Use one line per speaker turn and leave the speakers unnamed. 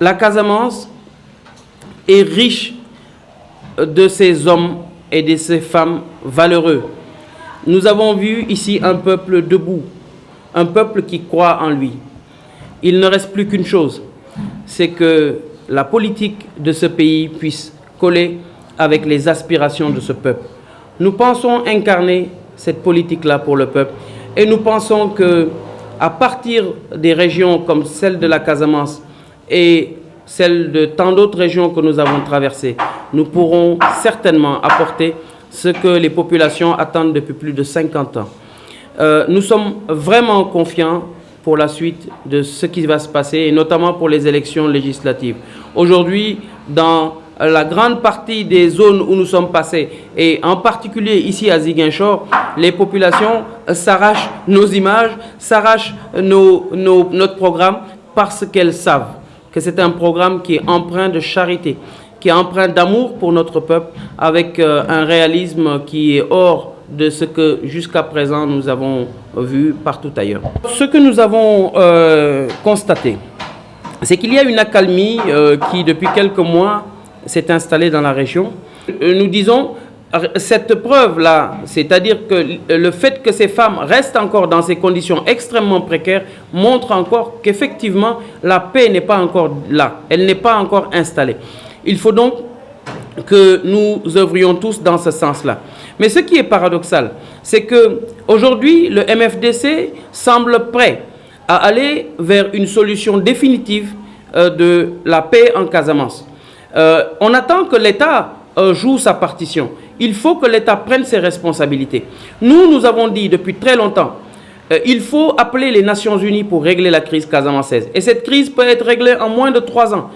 La Casamance est riche de ces hommes et de ces femmes valeureux. Nous avons vu ici un peuple debout, un peuple qui croit en lui. Il ne reste plus qu'une chose, c'est que la politique de ce pays puisse coller avec les aspirations de ce peuple. Nous pensons incarner cette politique-là pour le peuple et nous pensons qu'à partir des régions comme celle de la Casamance et celle de tant d'autres régions que nous avons traversées, nous pourrons certainement apporter ce que les populations attendent depuis plus de 50 ans. Nous sommes vraiment confiants pour la suite de ce qui va se passer, et notamment pour les élections législatives. Aujourd'hui, dans la grande partie des zones où nous sommes passés, et en particulier ici à Ziguinchor, les populations s'arrachent nos images, s'arrachent notre programme, parce qu'elles savent que c'est un programme qui est empreint de charité, qui est empreint d'amour pour notre peuple, avec un réalisme qui est hors de ce que jusqu'à présent nous avons vu partout ailleurs. Ce que nous avons constaté, c'est qu'il y a une accalmie qui depuis quelques mois s'est installée dans la région. Nous disons cette preuve-là, c'est-à-dire que le fait que ces femmes restent encore dans ces conditions extrêmement précaires montre encore qu'effectivement la paix n'est pas encore là, elle n'est pas encore installée. Il faut donc que nous œuvrions tous dans ce sens-là. Mais ce qui est paradoxal, c'est qu'aujourd'hui, le MFDC semble prêt à aller vers une solution définitive de la paix en Casamance. On attend que l'État joue sa partition. Il faut que l'État prenne ses responsabilités. Nous avons dit depuis très longtemps, il faut appeler les Nations Unies pour régler la crise casamançaise. Et cette crise peut être réglée en moins de 3 ans.